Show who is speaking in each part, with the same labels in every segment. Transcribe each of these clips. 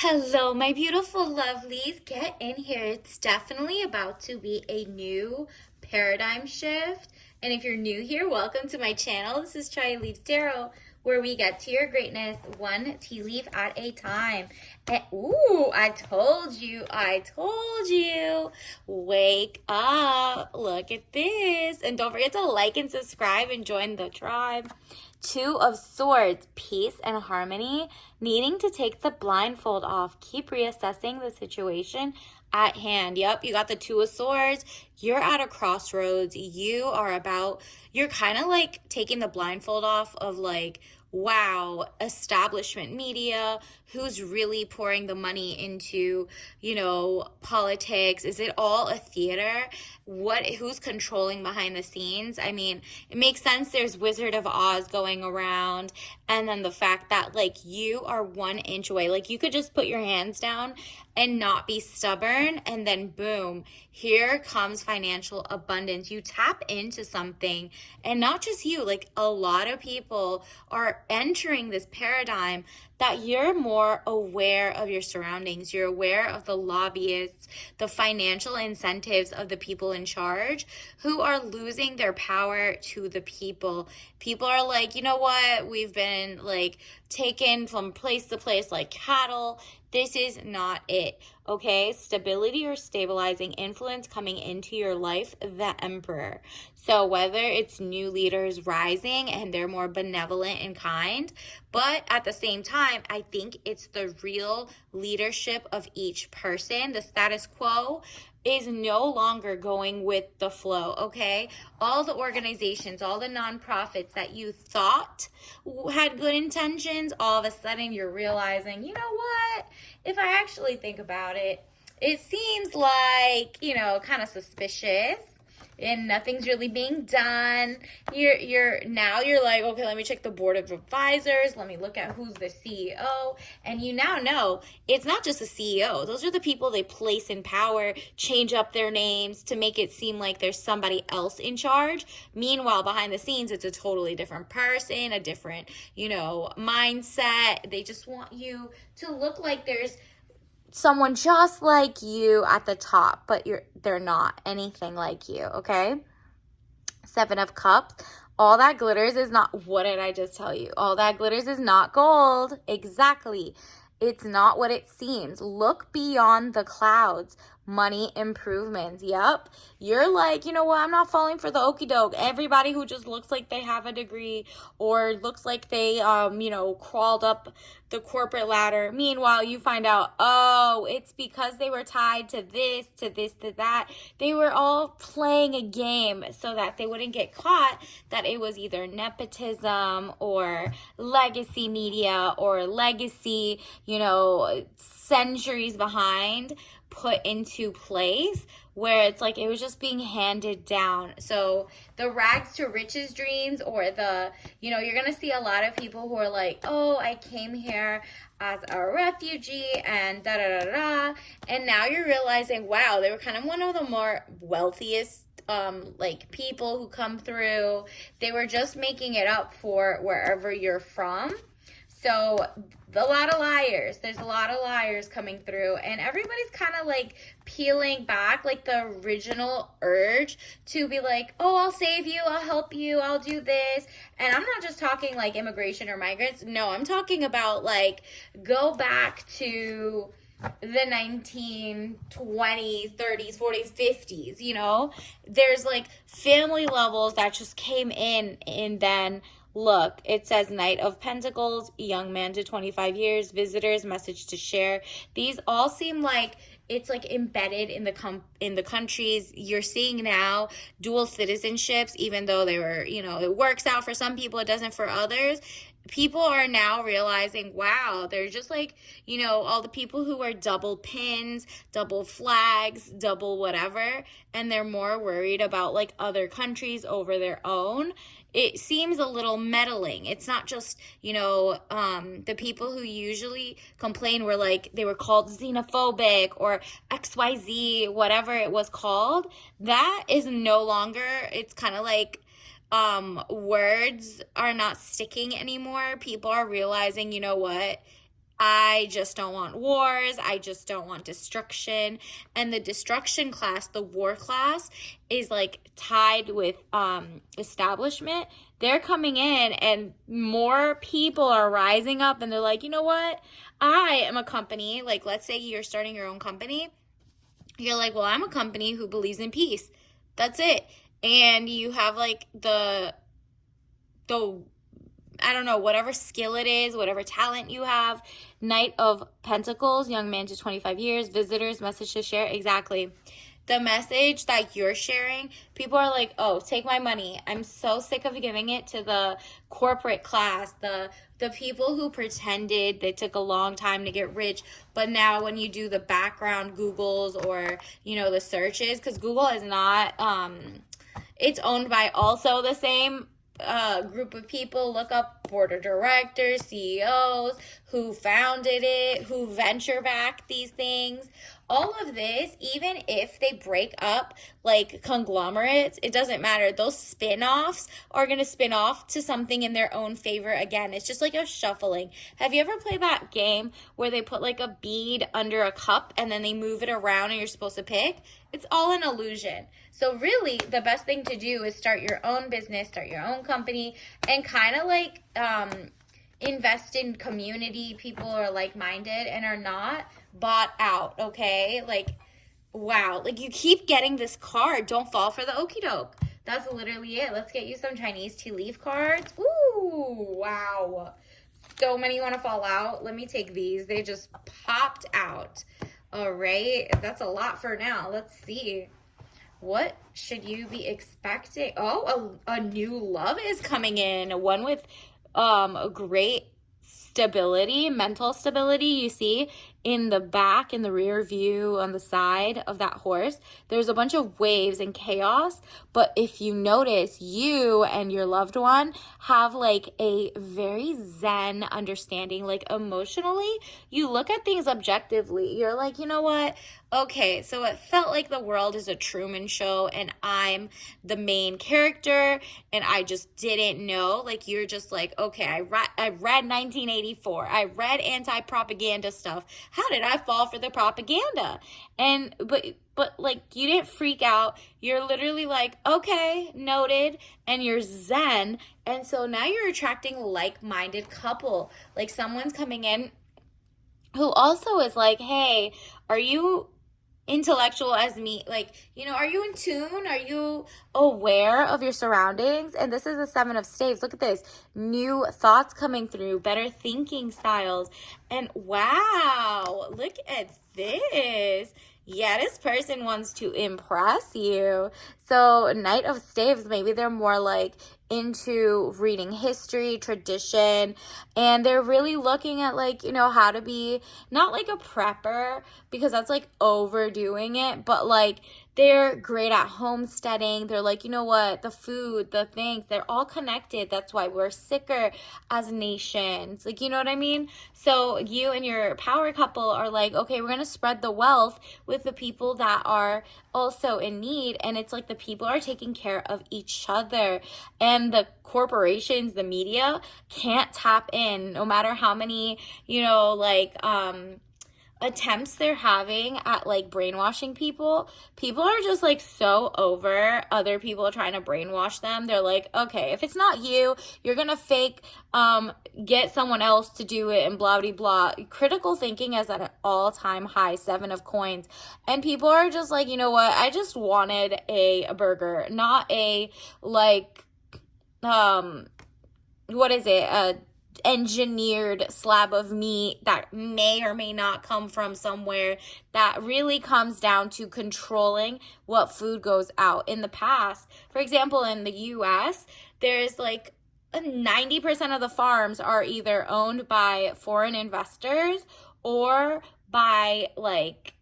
Speaker 1: Hello, my beautiful lovelies. Get in here. It's definitely about to be a new paradigm shift. And if you're new here, welcome to my channel. This is Chai Leaves Tarot, where we get to your greatness one tea leaf at a time. And ooh, I told you. Wake up. Look at this. And don't forget to like and subscribe and join the tribe. Two of Swords, peace and harmony, needing to take the blindfold off. Keep reassessing the situation at hand. Yep, you got the Two of Swords. You're at a crossroads. You're kind of like taking the blindfold off of like, wow, establishment media, who's really pouring the money into, politics? Is it all a theater? Who's controlling behind the scenes? I mean, it makes sense there's Wizard of Oz going around, and then the fact that like you are 1 inch away. Like you could just put your hands down and not be stubborn, and then boom, here comes financial abundance. You tap into something, and not just you, like a lot of people are entering this paradigm that you're more aware of your surroundings. You're aware of the lobbyists, the financial incentives of the people in charge who are losing their power to the people. People are like, you know what? We've been like taken from place to place like cattle. This is not it. Okay, stability or stabilizing influence coming into your life, the Emperor. So whether it's new leaders rising and they're more benevolent and kind, but at the same time, I think it's the real leadership of each person. The status quo is no longer going with the flow, okay? All the organizations, all the nonprofits that you thought had good intentions, all of a sudden you're realizing, you know what? If I actually think about it, it seems like, kind of suspicious and nothing's really being done. You're like, okay, let me check the board of advisors, let me look at who's the CEO, and you now know it's not just the CEO. Those are the people they place in power, change up their names to make it seem like there's somebody else in charge. Meanwhile, behind the scenes, it's a totally different person, a different, mindset. They just want you to look like there's someone just like you at the top, but they're not anything like you, okay? Seven of Cups. All that glitters is not, what did I just tell you? All that glitters is not gold. Exactly. It's not what it seems. Look beyond the clouds. Money improvements. Yep. You're like, you know what? I'm not falling for the okie doke. Everybody who just looks like they have a degree or looks like they, crawled up the corporate ladder. Meanwhile, you find out, oh, it's because they were tied to this, to that. They were all playing a game so that they wouldn't get caught that it was either nepotism or legacy media or legacy, centuries behind put into place where it's like it was just being handed down. So the rags to riches dreams, or you're going to see a lot of people who are like, oh, I came here as a refugee and da da da da. And now you're realizing, wow, they were kind of one of the more wealthiest people who come through. They were just making it up for wherever you're from. So a lot of liars. There's a lot of liars coming through, and everybody's kind of like peeling back like the original urge to be like, oh, I'll save you, I'll help you, I'll do this. And I'm not just talking like immigration or migrants. No, I'm talking about like go back to the 1920s, 30s, 40s, 50s, there's like family levels that just came in, and then look, it says Knight of Pentacles, young man to 25 years, visitors, message to share. These all seem like it's like embedded in the countries. You're seeing now dual citizenships, even though they were, it works out for some people, it doesn't for others. People are now realizing, wow, they're just like, all the people who are double pins, double flags, double whatever, and they're more worried about like other countries over their own. It seems a little meddling. It's not just, the people who usually complain were like, they were called xenophobic or XYZ, whatever it was called. That is no longer, it's kind of like, words are not sticking anymore. People are realizing, you know what? I just don't want wars. I just don't want destruction. And the destruction class, the war class, is like tied with establishment. They're coming in and more people are rising up and they're like, you know what? I am a company. Like, let's say you're starting your own company. You're like, well, I'm a company who believes in peace. That's it. And you have like the I don't know, whatever skill it is, whatever talent you have. Knight of Pentacles, young man to 25 years, visitors, message to share. Exactly. The message that you're sharing, people are like, oh, take my money. I'm so sick of giving it to the corporate class, the people who pretended they took a long time to get rich, but now when you do the background Googles or, you know, the searches, because Google is not, it's owned by also the same group of people. Look up board of directors, CEOs, who founded it, who venture back these things. All of this, even if they break up like conglomerates, it doesn't matter. Those spin-offs are going to spin off to something in their own favor again. It's just like a shuffling. Have you ever played that game where they put like a bead under a cup and then they move it around and you're supposed to pick? It's all an illusion. So really, the best thing to do is start your own business, start your own company, and kind of like invest in community. People are like-minded and are not bought out, okay? Like, wow. Like, you keep getting this card. Don't fall for the okie doke. That's literally it. Let's get you some Chinese tea leaf cards. Ooh, wow. So many want to fall out. Let me take these. They just popped out. All right. That's a lot for now. Let's see. What should you be expecting? Oh, a new love is coming in. One with a great stability, mental stability. You see in the back, in the rear view, on the side of that horse, there's a bunch of waves and chaos. But if you notice, you and your loved one have like a very zen understanding. Like emotionally, you look at things objectively. You're like, you know what? Okay, so it felt like the world is a Truman Show and I'm the main character and I just didn't know. Like, you're just like, okay, I read 1984. I read anti-propaganda stuff. How did I fall for the propaganda? And but like, you didn't freak out. You're literally like, okay, noted, and you're zen. And so now you're attracting like-minded couple. Like, someone's coming in who also is like, hey, are you intellectual as me? Like, you know, are you in tune? Are you aware of your surroundings? And this is the 7 of staves. Look at this. New thoughts coming through, better thinking styles. And wow, look at this. Yeah, this person wants to impress you. So Knight of Staves, maybe they're more like into reading history, tradition, and they're really looking at like, you know, how to be not like a prepper because that's like overdoing it, but like they're great at homesteading. They're like, you know what, the food, the things, they're all connected. That's why we're sicker as nations. Like, you know what I mean? So you and your power couple are like, okay, we're going to spread the wealth with the people that are also in need. And it's like the people are taking care of each other. And the corporations, the media can't tap in no matter how many, you know, like, attempts they're having at like brainwashing people. People are just like so over other people trying to brainwash them. They're like, okay, if it's not you, you're gonna fake get someone else to do it and blah blah blah. Critical thinking is at an all-time high, 7 of coins, and people are just like, you know what, I just wanted a burger, not a like what is it, a engineered slab of meat that may or may not come from somewhere. That really comes down to controlling what food goes out. In the past, for example, in the US, there's like 90% of the farms are either owned by foreign investors or by like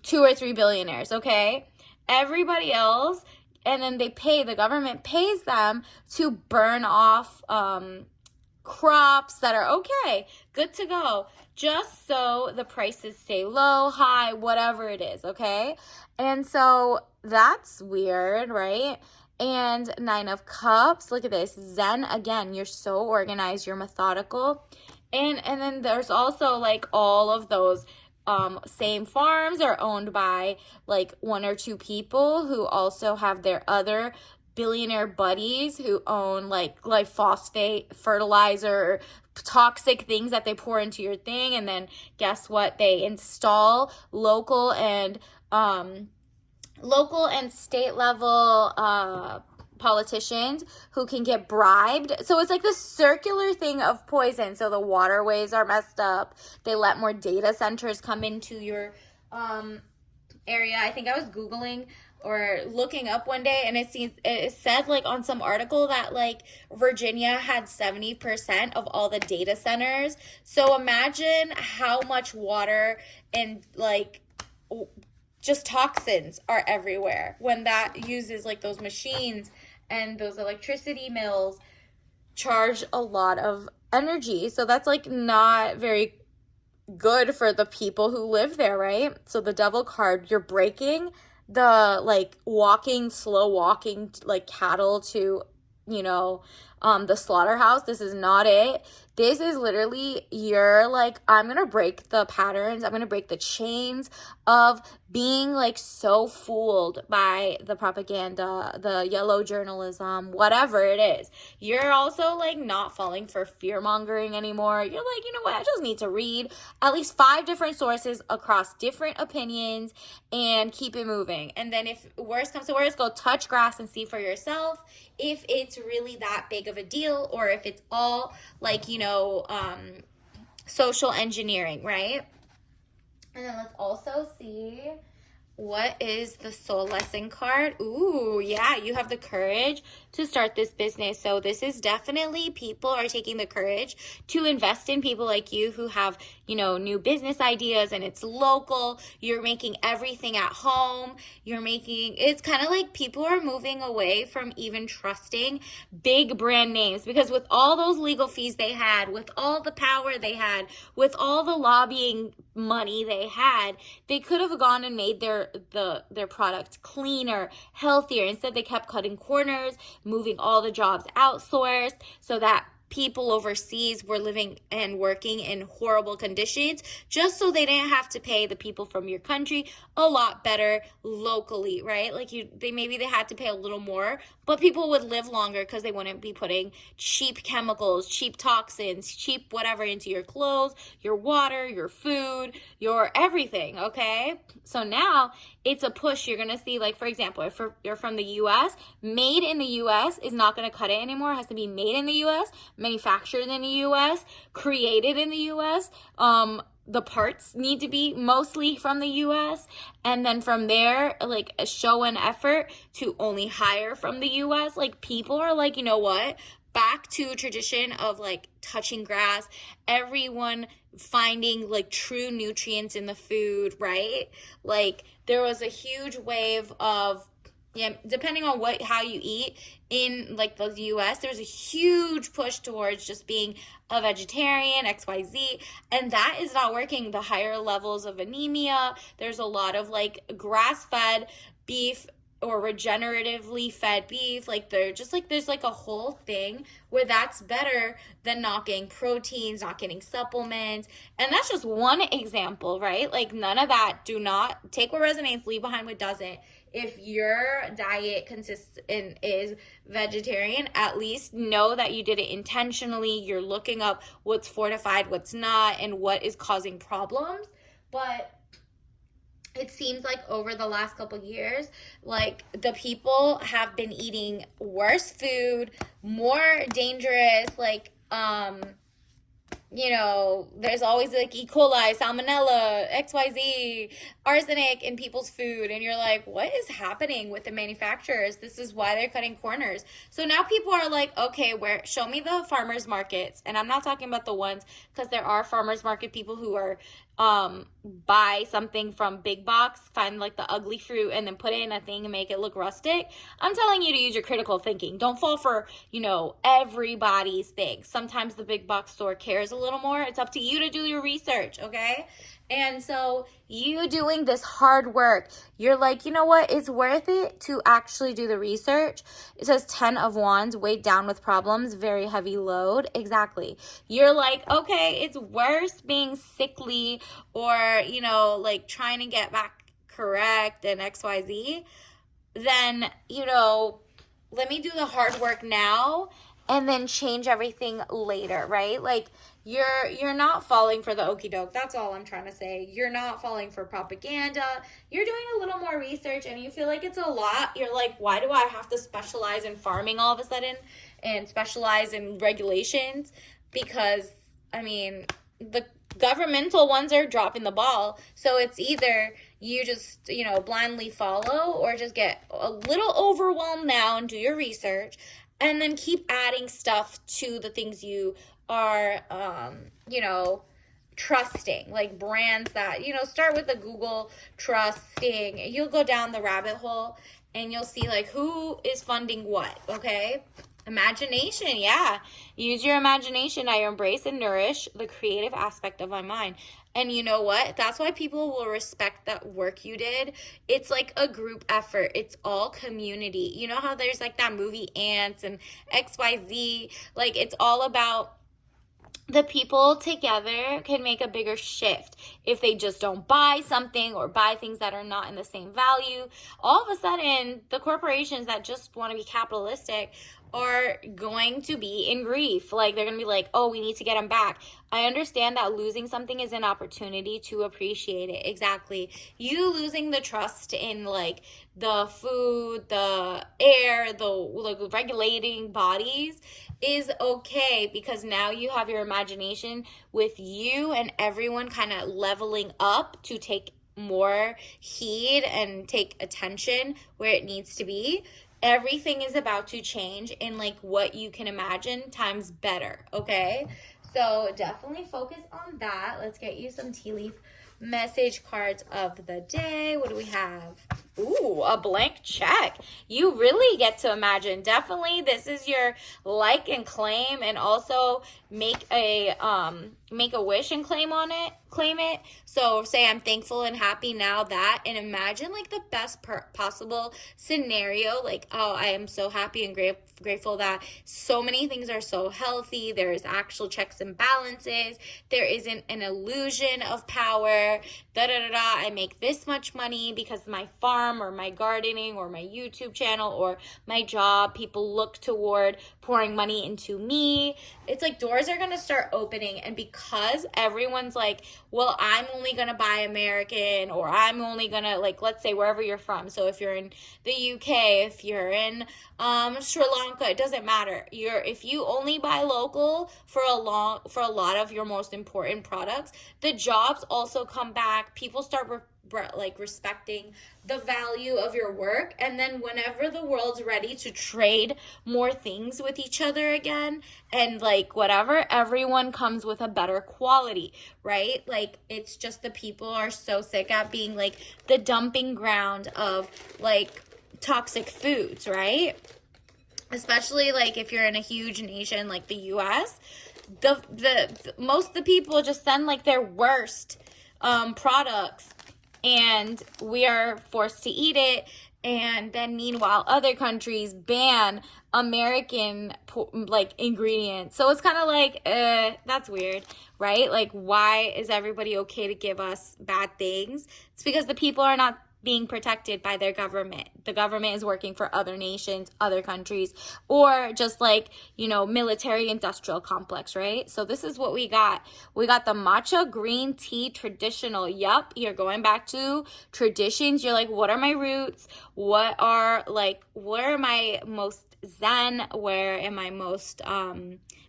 Speaker 1: 2 or 3 billionaires, okay? Everybody else, and then the government pays them to burn off crops that are okay, good to go, just so the prices stay low, high, whatever it is, okay? And so that's weird, right? And 9 of Cups, look at this. Zen, again, you're so organized, you're methodical. And then there's also like all of those same farms are owned by like one or two people who also have their other billionaire buddies who own like phosphate fertilizer, toxic things that they pour into your thing. And then guess what, they install local and state level politicians who can get bribed. So it's like this circular thing of poison. So the waterways are messed up. They let more data centers come into your area. I think I was Googling or looking up one day, and it said like on some article that like Virginia had 70% of all the data centers. So imagine how much water and like just toxins are everywhere when that uses like those machines, and those electricity mills charge a lot of energy. So that's like not very good for the people who live there, right? So the devil card, you're breaking the like slow walking like cattle to, the slaughterhouse. This is not it. This is literally you're like, I'm gonna break the patterns, I'm gonna break the chains of being like so fooled by the propaganda, the yellow journalism, whatever it is. You're also like not falling for fear mongering anymore. You're like, you know what, I just need to read at least 5 different sources across different opinions and keep it moving. And then if worse comes to worse, go touch grass and see for yourself if it's really that big of a deal, or if it's all like, social engineering, right? And then let's also see, what is the soul lesson card? Ooh, yeah, you have the courage to start this business. So this is definitely people are taking the courage to invest in people like you who have, new business ideas, and it's local. You're making everything at home. It's kind of like people are moving away from even trusting big brand names, because with all those legal fees they had, with all the power they had, with all the lobbying money they had, they could have gone and made their product cleaner, healthier. Instead, they kept cutting corners, moving all the jobs outsourced so that people overseas were living and working in horrible conditions just so they didn't have to pay the people from your country a lot better locally, right? Like they had to pay a little more, but people would live longer because they wouldn't be putting cheap chemicals, cheap toxins, cheap whatever into your clothes, your water, your food, your everything, okay? So now it's a push. You're going to see, like, for example, if you're from the U.S., made in the U.S. is not going to cut it anymore. It has to be made in the U.S., manufactured in the U.S., created in the U.S., the parts need to be mostly from the U.S. And then from there, like, a show and effort to only hire from the U.S. Like, people are like, you know what? Back to tradition of like touching grass, everyone finding like true nutrients in the food, right? Like there was a huge wave of, depending on how you eat in like the US, there's a huge push towards just being a vegetarian, XYZ, and that is not working. The higher levels of anemia, there's a lot of like grass-fed beef or regeneratively fed beef, like there's like a whole thing where that's better than not getting proteins, not getting supplements. And that's just one example, right? Like none of that, do not take what resonates, leave behind what doesn't. If your diet consists and is vegetarian, at least know that you did it intentionally. You're looking up what's fortified, what's not, and what is causing problems. But it seems like over the last couple of years, like the people have been eating worse food, more dangerous, like there's always like E. coli, salmonella, XYZ, arsenic in people's food. And you're like, what is happening with the manufacturers? This is why they're cutting corners. So now people are like, okay, show me the farmers markets. And I'm not talking about the ones, because there are farmers market people who are buy something from big box, find like the ugly fruit and then put it in a thing and make it look rustic. I'm telling you to use your critical thinking. Don't fall for, everybody's thing. Sometimes the big box store cares a little more. It's up to you to do your research, okay? And so you doing this hard work, you're like, you know what? It's worth it to actually do the research. It says 10 of Wands, weighed down with problems, very heavy load. Exactly. You're like, okay, it's worse being sickly or, you know, like trying to get back correct and XYZ. Then, you know, let me do the hard work now and then change everything later, right? Like you're not falling for the okie doke. That's all I'm trying to say. You're not falling for propaganda. You're doing a little more research and you feel like it's a lot. You're like, why do I have to specialize in farming all of a sudden and specialize in regulations? Because I mean, the governmental ones are dropping the ball. So it's either you just, you know, blindly follow or just get a little overwhelmed now and do your research and then keep adding stuff to the things you are, you know, trusting, like brands that, you know, start with the Google trusting. You'll go down the rabbit hole and you'll see like who is funding what, okay? Imagination, yeah. Use your imagination. I embrace and nourish the creative aspect of my mind. And you know what? That's why people will respect that work you did. It's like a group effort. It's all community. You know how there's like that movie Ants and XYZ? Like it's all about the people together can make a bigger shift. If they just don't buy something or buy things that are not in the same value, all of a sudden the corporations that just want to be capitalistic are going to be in grief. Like they're going to be like, oh, we need to get them back. I understand that losing something is an opportunity to appreciate it. Exactly. You losing the trust in like the food, the air, the like regulating bodies is okay because now you have your imagination with you and everyone kind of leveling up to take more heed and take attention where it needs to be. Everything is about to change in like what you can imagine times better, okay? So definitely focus on that. Let's get you some tea leaf message cards of the day. What do we have? Ooh, a blank check. You really get to imagine. Definitely this is your like and claim, and also make a wish and claim it. So say I'm thankful and happy now that, and imagine like the best possible scenario. Like, oh, I am so happy and grateful that so many things are so healthy. There's actual checks and balances. There isn't an illusion of power. I make this much money because my farm or my gardening or my YouTube channel or my job, people look toward pouring money into me. It's like doors are going to start opening, and because everyone's like, well, I'm only going to buy American, or I'm only going to, like, let's say wherever you're from. So if you're in the UK, if you're in Sri Lanka, it doesn't matter. If you only buy local for a lot of your most important products, the jobs also come back. People start respecting the value of your work, and then whenever the world's ready to trade more things with each other again and like whatever, everyone comes with a better quality, right? Like it's just the people are so sick at being like the dumping ground of like toxic foods, right? Especially like if you're in a huge nation like the US, the most of the people just send like their worst products, and we are forced to eat it. And then meanwhile other countries ban American like ingredients. So it's kind of like that's weird, right? Like why is everybody okay to give us bad things? It's because the people are not being protected by their government. The government is working for other nations, other countries, or just like, you know, military industrial complex, right? So this is what we got. We got the matcha green tea traditional. Yup, you're going back to traditions. You're like, what are my roots? Where am I most zen? Where am I most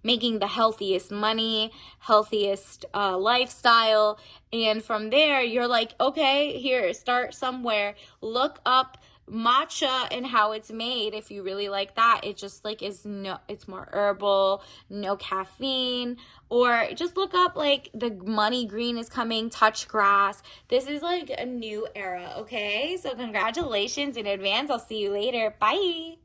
Speaker 1: making the healthiest money, healthiest lifestyle? And from there, you're like, okay, here, start somewhere. Look up matcha and how it's made. If you really like that, it just like it's more herbal, no caffeine. Or just look up like the money green is coming, touch grass. This is like a new era, okay? So congratulations in advance. I'll see you later. Bye.